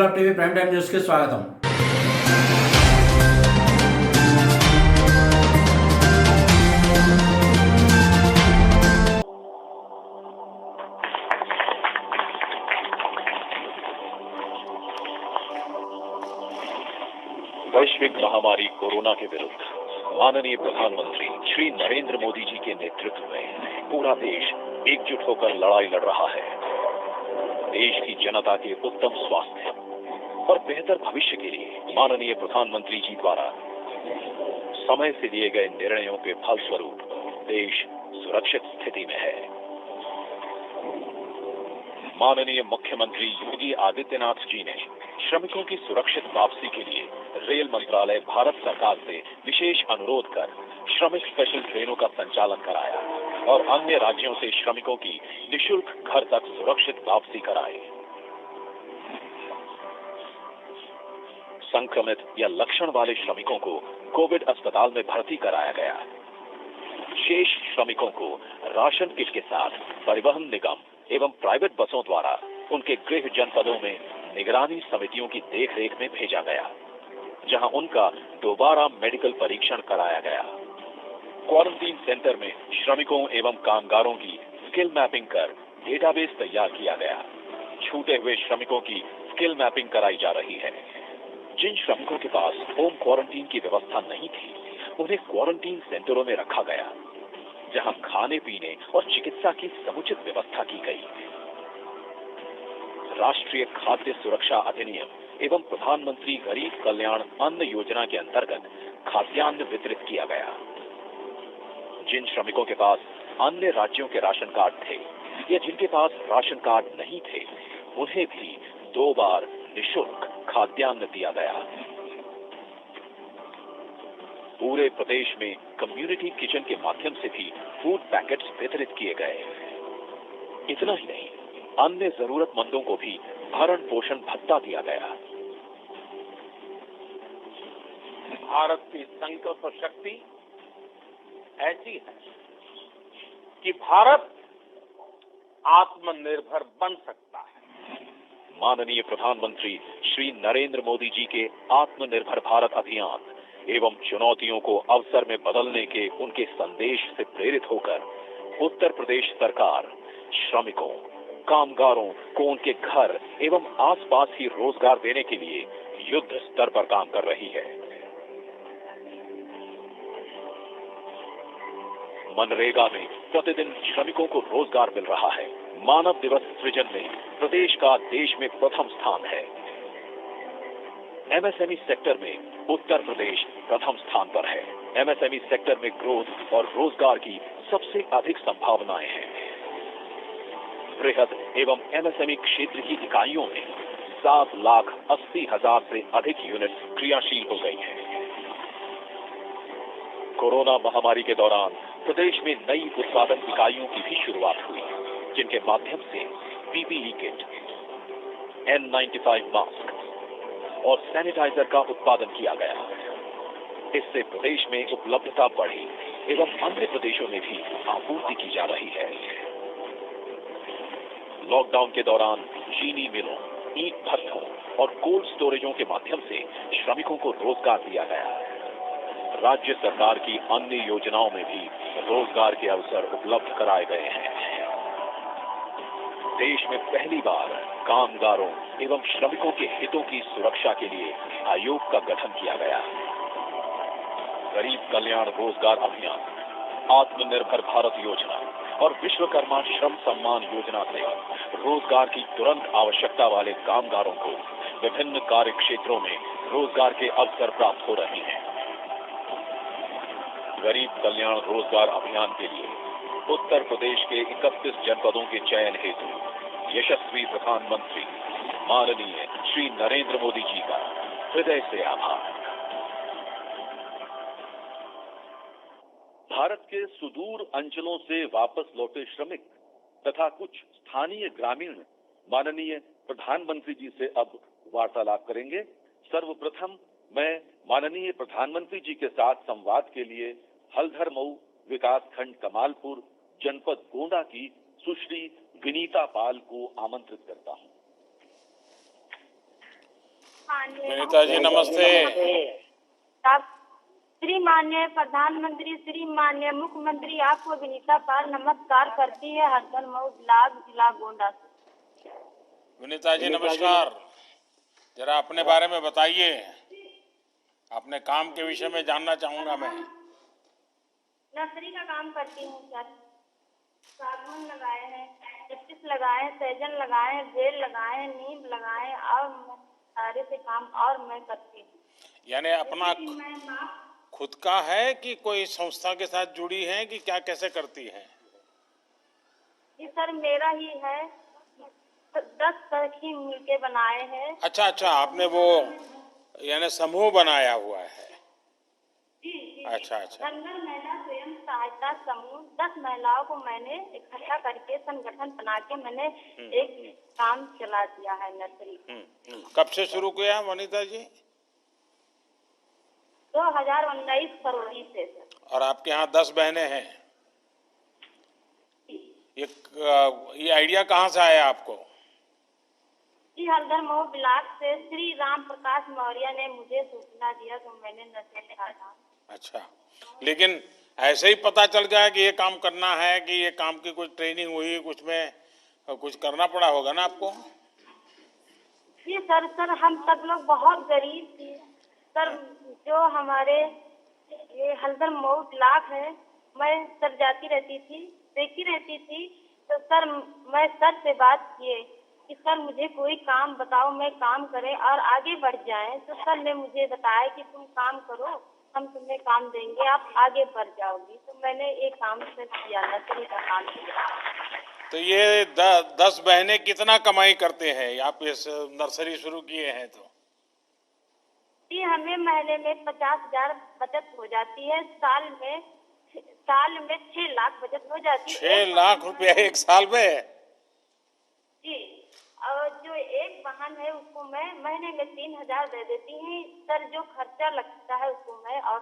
इंकलाब TV prime time news के स्वागतम। वैश्विक महामारी कोरोना के विरुद्ध माननीय प्रधानमंत्री श्री नरेंद्र मोदी जी के नेतृत्व में पूरा देश एकजुट होकर लड़ाई लड़ रहा है। देश की जनता के उत्तम स्वास्थ्य और बेहतर भविष्य के लिए माननीय प्रधानमंत्री जी द्वारा समय से लिए गए निर्णयों के फलस्वरूप देश सुरक्षित स्थिति में है। माननीय मुख्यमंत्री योगी आदित्यनाथ जी ने श्रमिकों की सुरक्षित वापसी के लिए रेल मंत्रालय भारत सरकार से विशेष अनुरोध कर श्रमिक स्पेशल ट्रेनों का संचालन कराया और अन्य राज्यों से श्रमिकों की निशुल्क घर तक सुरक्षित वापसी कराई। संक्रमित या लक्षण वाले श्रमिकों को कोविड अस्पताल में भर्ती कराया गया। शेष श्रमिकों को राशन किट के साथ परिवहन निगम एवं प्राइवेट बसों द्वारा उनके गृह जनपदों में निगरानी समितियों की देखरेख में भेजा गया, जहां उनका दोबारा मेडिकल परीक्षण कराया गया। क्वारंटीन सेंटर में श्रमिकों एवं कामगारों की स्किल मैपिंग कर डेटाबेस तैयार किया गया। छूटे हुए श्रमिकों की स्किल मैपिंग कराई जा रही है। जिन श्रमिकों के पास होम क्वारंटीन की व्यवस्था नहीं थी, उन्हें क्वारंटीन सेंटरों में रखा गया, जहां खाने पीने और चिकित्सा की समुचित व्यवस्था की गई। राष्ट्रीय खाद्य सुरक्षा अधिनियम एवं प्रधानमंत्री गरीब कल्याण अन्न योजना के अंतर्गत खाद्यान्न वितरित किया गया। जिन श्रमिकों के पास अन्य राज्यों के राशन कार्ड थे या जिनके पास राशन कार्ड नहीं थे, उन्हें भी 2 बार निःशुल्क खाद्यान्न दिया गया। पूरे प्रदेश में कम्युनिटी किचन के माध्यम से भी फूड पैकेट्स वितरित किए गए। इतना ही नहीं, अन्य जरूरतमंदों को भी भरण पोषण भत्ता दिया गया। भारत की संकल्प शक्ति ऐसी है कि भारत आत्मनिर्भर बन सकता है। माननीय प्रधानमंत्री श्री नरेंद्र मोदी जी के आत्मनिर्भर भारत अभियान एवं चुनौतियों को अवसर में बदलने के उनके संदेश से प्रेरित होकर उत्तर प्रदेश सरकार श्रमिकों, कामगारों को उनके घर एवं आसपास ही रोजगार देने के लिए युद्ध स्तर पर काम कर रही है। मनरेगा में प्रतिदिन श्रमिकों को रोजगार मिल रहा है। मानव दिवस सृजन में प्रदेश का देश में प्रथम स्थान है। एमएसएमई सेक्टर में उत्तर प्रदेश प्रथम स्थान पर है। एमएसएमई सेक्टर में ग्रोथ और रोजगार की सबसे अधिक संभावनाएं हैं। बृहद एवं एमएसएमई क्षेत्र की इकाइयों में 7,80,000 से अधिक यूनिट क्रियाशील हो गई हैं। कोरोना महामारी के दौरान प्रदेश में नई उत्पादन इकाइयों की भी शुरुआत हुई, जिनके माध्यम से पीपीई किट, N95 मास्क और सैनिटाइजर का उत्पादन किया गया। इससे प्रदेश में उपलब्धता बढ़ी एवं अन्य प्रदेशों में भी आपूर्ति की जा रही है। लॉकडाउन के दौरान चीनी मिलों, ईंट भट्ठों और कोल्ड स्टोरेजों के माध्यम से श्रमिकों को रोजगार दिया गया। राज्य सरकार की अन्य योजनाओं में भी रोजगार के अवसर उपलब्ध कराए गए हैं। देश में पहली बार कामगारों एवं श्रमिकों के हितों की सुरक्षा के लिए आयोग का गठन किया गया। गरीब कल्याण रोजगार अभियान, आत्मनिर्भर भारत योजना और विश्वकर्मा श्रम सम्मान योजना से रोजगार की तुरंत आवश्यकता वाले कामगारों को विभिन्न कार्य क्षेत्रों में रोजगार के अवसर प्राप्त हो रहे हैं। गरीब कल्याण रोजगार अभियान के लिए उत्तर प्रदेश के 31 जनपदों के चयन हेतु यशस्वी प्रधानमंत्री माननीय श्री नरेंद्र मोदी जी का हृदय से आभार। भारत के सुदूर अंचलों से वापस लौटे श्रमिक तथा कुछ स्थानीय ग्रामीण माननीय प्रधानमंत्री जी से अब वार्तालाप करेंगे। सर्वप्रथम मैं माननीय प्रधानमंत्री जी के साथ संवाद के लिए हल्धर मऊ विकास खंड कमालपुर जनपद गोंडा की सुश्री विनीता पाल को आमंत्रित करता हूं। विनीता जी नमस्ते। आप श्री माननीय प्रधानमंत्री, श्री माननीय मुख्यमंत्री, आपको विनीता पाल नमस्कार करती है हरदन मऊ ब्लॉक जिला गोंडा से। विनीता जी नमस्कार। जरा अपने बारे में बताइए, अपने काम के विषय में जानना चाहूंगा मैं। नर्सरी का काम करती हूँ सर। सागवान लगाए हैं, कैक्टस लगाए हैं, सहजन लगाए हैं, बेल लगाए हैं, नीम लगाए हैं और सारे से काम और मैं करती हूँ। यानी अपना खुद का है कि कोई संस्था के साथ जुड़ी है कि क्या, कैसे करती है? जी सर मेरा ही है, 10 सखी मिलके बनाए हैं। अच्छा अच्छा, आपने वो यानी समूह बनाया हुआ है। जी अच्छा अच्छा। रंगल महिला स्वयं सहायता समूह 10 महिलाओं को मैंने इकट्ठा करके संगठन बना के मैंने एक काम चला दिया है नर्सरी। कब से शुरू किया वनिता जी? 2019 फरवरी से सर। और आपके यहाँ 10 बहनें हैं। ये आइडिया कहाँ से आया आपको? जी हरदर मऊ ब्लॉक से श्री राम प्रकाश मौर्य ने मुझे सूचना दिया तो मैंने नशे में था। अच्छा, लेकिन ऐसे ही पता चल गया कि ये काम करना है कि ये काम की कुछ ट्रेनिंग हुई, कुछ में कुछ करना पड़ा होगा ना आपको? जी सर हम सब लोग बहुत गरीब थे सर। जो हमारे ये हल्दर मऊ ब्लॉक है, मैं सर जाती रहती थी, देखती रहती थी, तो सर मैं सर से बात किए कि सर मुझे कोई काम बताओ, मैं काम करें और आगे बढ़ जाएं। तो सर ने मुझे बताया कि तुम काम करो, हम तुम्हें काम देंगे, आप आगे बढ़ जाओगी। तो मैंने एक काम सर किया, नर्सरी का काम किया। तो ये 10 बहनें कितना कमाई करते हैं? आप इस नर्सरी शुरू किए हैं तो? जी हमें महीने में 50,000 बचत हो जाती है, साल में 6 लाख बचत हो जाती है। 6 लाख रुपया एक साल में? जी, और जो एक वाहन है उसको मैं महीने में 3,000 दे देती हूँ सर। जो खर्चा लगता है उसको मैं और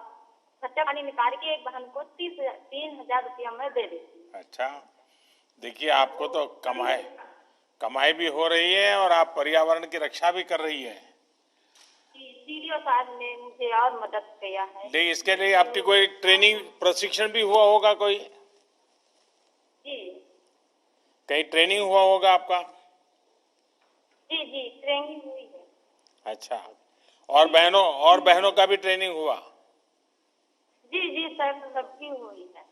खर्चा पानी निकाल के एक वाहन को 3,000 रुपया मैं दे देती हूँ। अच्छा, देखिए आपको तो कमाई भी हो रही है और आप पर्यावरण की रक्षा भी कर रही है। सीडीओ साहब ने मुझे और मदद किया है। नहीं, इसके लिए आपकी कोई ट्रेनिंग प्रशिक्षण भी हुआ होगा कोई? जी कहीं ट्रेनिंग हुआ होगा आपका? जी ट्रेनिंग हुई है। अच्छा, और बहनों का भी ट्रेनिंग हुआ? जी सर सबकी हुई है।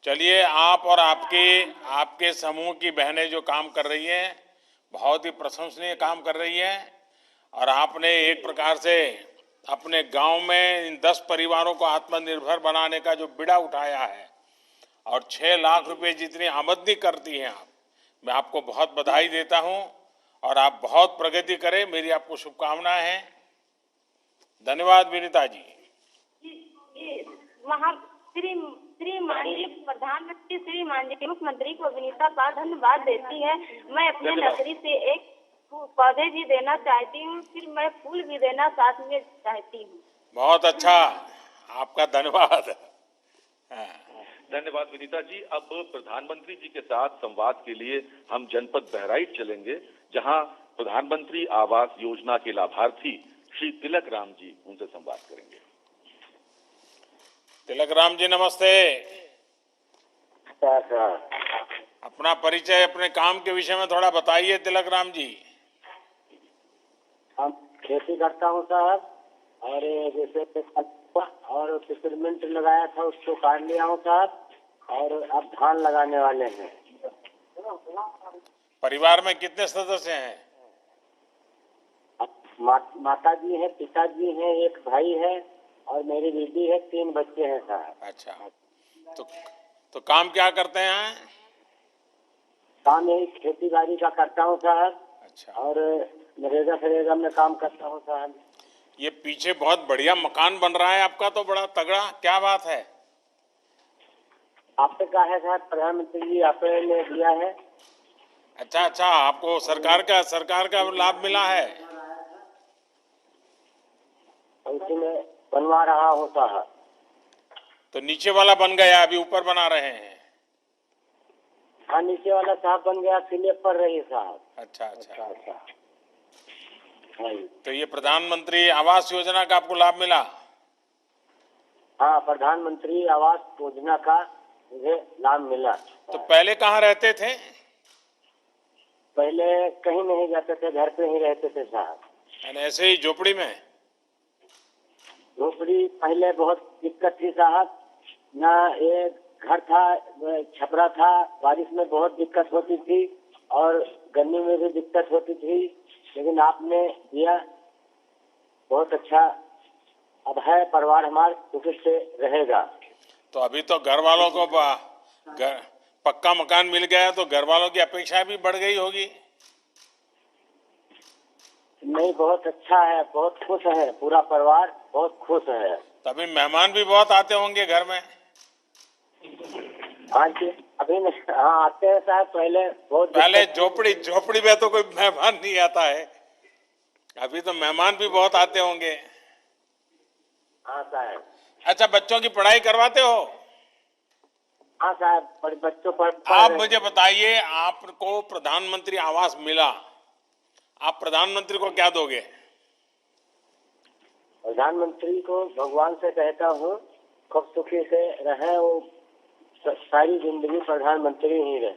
चलिए, आप और आपके समूह की बहनें जो काम कर रही हैं, बहुत ही प्रशंसनीय काम कर रही हैं। और आपने एक प्रकार से अपने गांव में इन 10 परिवारों को आत्मनिर्भर बनाने का जो बीड़ा उठाया है और 6 लाख रुपए जितनी आमदनी करती हैं आप, मैं आपको बहुत बधाई देता हूं और आप बहुत प्रगति करें, मेरी आपको शुभकामनाएं हैं। धन्यवाद विनीता जी। श्री माननीय प्रधानमंत्री, श्री माननीय मुख्यमंत्री को विनीता पाल धन्यवाद देती है। मैं अपने नर्सरी से एक पौधे भी देना चाहती हूँ, फिर मैं फूल भी देना साथ में चाहती हूँ। बहुत अच्छा, आपका धन्यवाद। धन्यवाद विनीता जी। अब प्रधानमंत्री जी के साथ संवाद के लिए हम जनपद बहराइच चलेंगे, जहां प्रधानमंत्री आवास योजना के लाभार्थी श्री तिलक राम जी उनसे संवाद करेंगे। तिलक राम जी नमस्ते। अपना परिचय, अपने काम के विषय में थोड़ा बताइए तिलक राम जी। हम खेती करता हूँ साहब, और जैसे और पिपरमिंट लगाया था उसको काट लिया हूँ साहब, और अब धान लगाने वाले हैं। परिवार में कितने सदस्य हैं? माता जी है, पिताजी हैं, एक भाई है और मेरी बीवी है, 3 बच्चे हैं साहब। अच्छा, तो काम क्या करते हैं? काम यही खेती बाड़ी का करता हूँ साहब। अच्छा, और नरेगा में काम करता हूँ साहब। ये पीछे बहुत बढ़िया मकान बन रहा है आपका, तो बड़ा तगड़ा, क्या बात है? आपसे कहा है साहब, प्रधानमंत्री जी आपने दिया है। अच्छा, आपको सरकार का लाभ मिला है? उसी में बनवा रहा हूँ साहब। तो नीचे वाला बन गया, अभी ऊपर बना रहे हैं? हाँ, नीचे वाला साहब बन गया, स्लैब पर रही साहब। अच्छा। हाँ जी। तो ये प्रधानमंत्री आवास योजना का आपको लाभ मिला? हाँ, प्रधानमंत्री आवास योजना का मुझे लाभ मिला। तो पहले कहाँ रहते थे? पहले कहीं नहीं जाते थे, घर पे ही रहते थे साहब। यानी ऐसे ही झोपड़ी में? झोपड़ी पहले बहुत दिक्कत थी साहब, ना ये घर था, छपरा था, बारिश में बहुत दिक्कत होती थी और गर्मी में भी दिक्कत होती थी, लेकिन आपने दिया बहुत अच्छा। अब है परिवार हमारे सुखी से रहेगा। तो अभी तो घर वालों को पक्का मकान मिल गया तो घर वालों की अपेक्षा भी बढ़ गई होगी? नहीं, बहुत अच्छा है, बहुत खुश है, पूरा परिवार बहुत खुश है। तभी मेहमान भी बहुत आते होंगे घर में? हाँ जी, अभी हाँ आते हैं साहब। पहले झोपड़ी में तो कोई मेहमान नहीं आता है, अभी तो मेहमान भी बहुत आते होंगे। हाँ साहब। अच्छा, बच्चों की पढ़ाई करवाते हो? हाँ साहब, बच्चों पर आप मुझे बताइए, आपको प्रधानमंत्री आवास मिला, आप प्रधानमंत्री को क्या दोगे? प्रधानमंत्री को भगवान से कहता हूँ खूब सुखी से रहे, वो सारी जिंदगी प्रधानमंत्री ही रहे।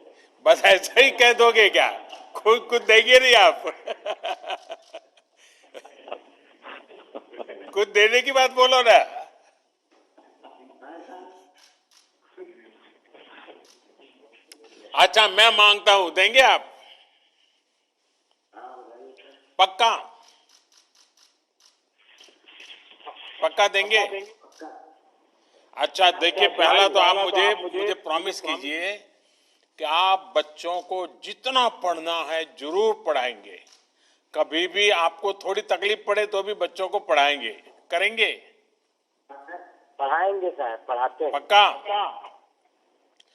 बस ऐसा ही कह दोगे क्या? खुद कुछ देंगे नहीं आप? कुछ देने की बात बोलो ना। अच्छा, मैं मांगता हूं, देंगे आप? पक्का? पक्का देंगे? अच्छा देखिए, पहला तो आप मुझे प्रॉमिस कीजिए कि आप बच्चों को जितना पढ़ना है जरूर पढ़ाएंगे, कभी भी आपको थोड़ी तकलीफ पड़े तो भी बच्चों को पढ़ाएंगे, करेंगे? पढ़ाएंगे साहब, पढ़ाते हैं। पक्का?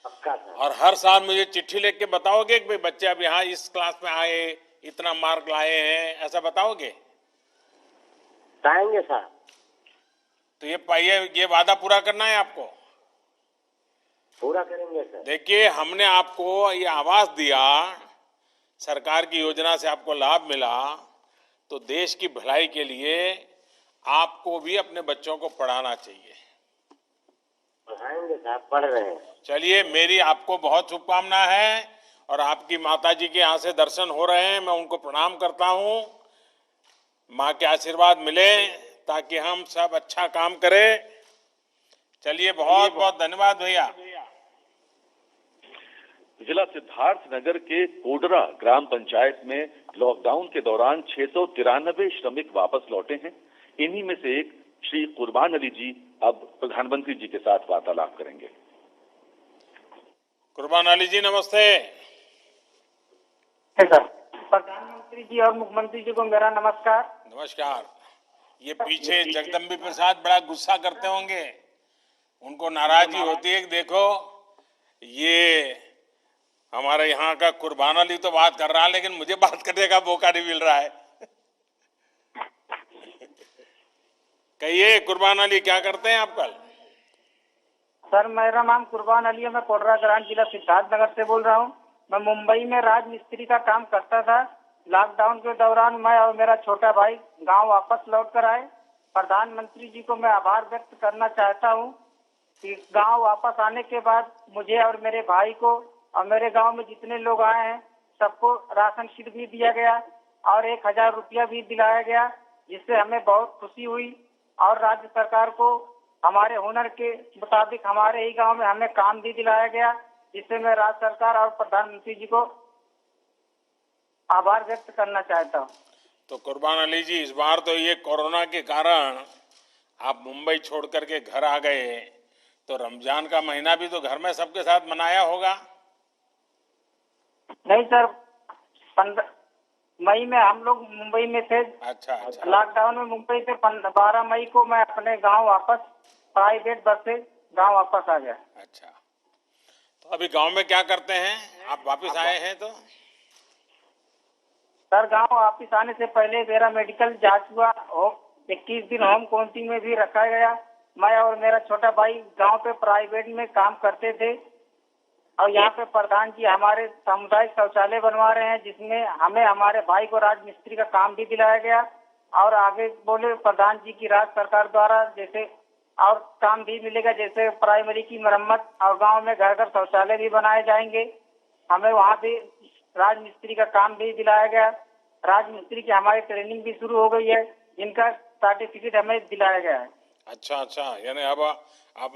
पक्का साहब। और हर साल मुझे चिट्ठी लिख के बताओगे कि भाई बच्चे अब यहाँ इस क्लास में आए, इतना मार्क लाए हैं, ऐसा बताओगे? बताएंगे साहब। तो ये वादा पूरा करना है आपको। पूरा करेंगे सर। देखिए, हमने आपको ये आवास दिया, सरकार की योजना से आपको लाभ मिला, तो देश की भलाई के लिए आपको भी अपने बच्चों को पढ़ाना चाहिए। पढ़ाएंगे साहब, पढ़ रहे हैं। चलिए, मेरी आपको बहुत शुभकामना है और आपकी माता जी के यहाँ से दर्शन हो रहे हैं, मैं उनको प्रणाम करता हूँ। माँ के आशीर्वाद मिले ताकि हम सब अच्छा काम करें। चलिए, बहुत बहुत धन्यवाद भैया। जिला सिद्धार्थनगर के कोडरा ग्राम पंचायत में लॉकडाउन के दौरान 693 श्रमिक वापस लौटे हैं। इन्हीं में से एक श्री कुर्बान अली जी अब प्रधानमंत्री जी के साथ वार्तालाप करेंगे। कुर्बान अली जी, नमस्ते। सर, प्रधानमंत्री जी और मुख्यमंत्री जी को मेरा नमस्कार। नमस्कार। ये पीछे जगदम्बी प्रसाद बड़ा गुस्सा करते होंगे, उनको नाराजगी होती है कि देखो ये हमारे यहाँ का कुर्बान अली तो बात कर रहा है लेकिन मुझे बात करने का मौका नहीं मिल रहा है। कहिए कुर्बान अली, क्या करते हैं आप कल? सर, मेरा नाम कुर्बान अली है, मैं कोडरा ग्राम जिला सिद्धार्थनगर से बोल रहा हूँ। मैं मुंबई में राजमिस्त्री का काम करता था। लॉकडाउन के दौरान मैं और मेरा छोटा भाई गांव वापस लौट कर आए। प्रधानमंत्री जी को मैं आभार व्यक्त करना चाहता हूँ कि गांव वापस आने के बाद मुझे और मेरे भाई को और मेरे गांव में जितने लोग आए हैं सबको राशन किट भी दिया गया और 1000 रुपया भी दिलाया गया, जिससे हमें बहुत खुशी हुई। और राज्य सरकार को हमारे हुनर के मुताबिक हमारे ही गांव में हमें काम भी दिलाया गया, जिससे मैं राज्य सरकार और प्रधानमंत्री जी को आभार व्यक्त करना चाहता हूँ। तो कुर्बान अली जी, इस बार तो ये कोरोना के कारण आप मुंबई छोड़ करके घर आ गए, तो रमजान का महीना भी तो घर में सबके साथ मनाया होगा? नहीं सर, 15 मई में हम लोग मुंबई में थे। अच्छा अच्छा। लॉकडाउन में मुंबई से 12 मई को मैं अपने गांव वापस प्राइवेट बस से गांव वापस आ गया। अच्छा, तो अभी गांव में क्या करते हैं? आप वापस आए हैं तो? सर, गांव वापस आने से पहले मेरा मेडिकल जांच हुआ, 21 दिन होम क्वारंटीन में भी रखा गया। मैं और मेरा छोटा भाई गांव पे प्राइवेट में काम करते थे और यहाँ पे प्रधान जी हमारे सामुदायिक शौचालय बनवा रहे हैं, जिसमें हमें हमारे भाई को राजमिस्त्री का काम भी दिलाया गया और आगे बोले प्रधान जी की राज्य सरकार द्वारा जैसे और काम भी मिलेगा, जैसे प्राइमरी की मरम्मत और गांव में घर घर शौचालय भी बनाए जाएंगे। हमें वहाँ भी राजमिस्त्री का काम भी दिलाया गया। राजमिस्त्री की हमारी ट्रेनिंग भी शुरू हो गई है, जिनका सर्टिफिकेट हमें दिलाया गया है। अच्छा, यानी अब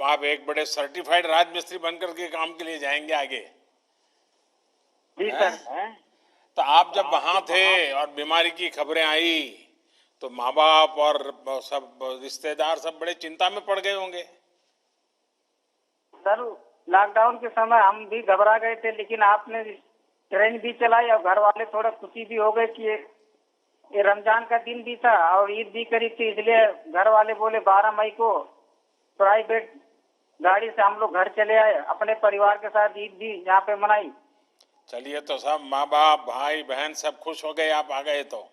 आप एक बड़े सर्टिफाइड राजमिस्त्री बनकर के काम के लिए जाएंगे आगे। जी सर। तो आप जब वहां थे और बीमारी की खबरें आई तो माँ बाप और सब रिश्तेदार सब बड़े चिंता में पड़ गए होंगे। सर लॉकडाउन के समय हम भी घबरा गए थे, लेकिन आपने ट्रेन भी चलाई और घर वाले थोड़ा खुशी भी हो गए कि ये रमजान का दिन भी था और ईद भी करीब थी, इसलिए घर वाले बोले 12 मई को प्राइवेट गाड़ी से हम लोग घर चले आए, अपने परिवार के साथ ईद भी यहाँ पे मनाई। चलिए, तो सब माँ बाप भाई बहन सब खुश हो गए आप आ गए तो।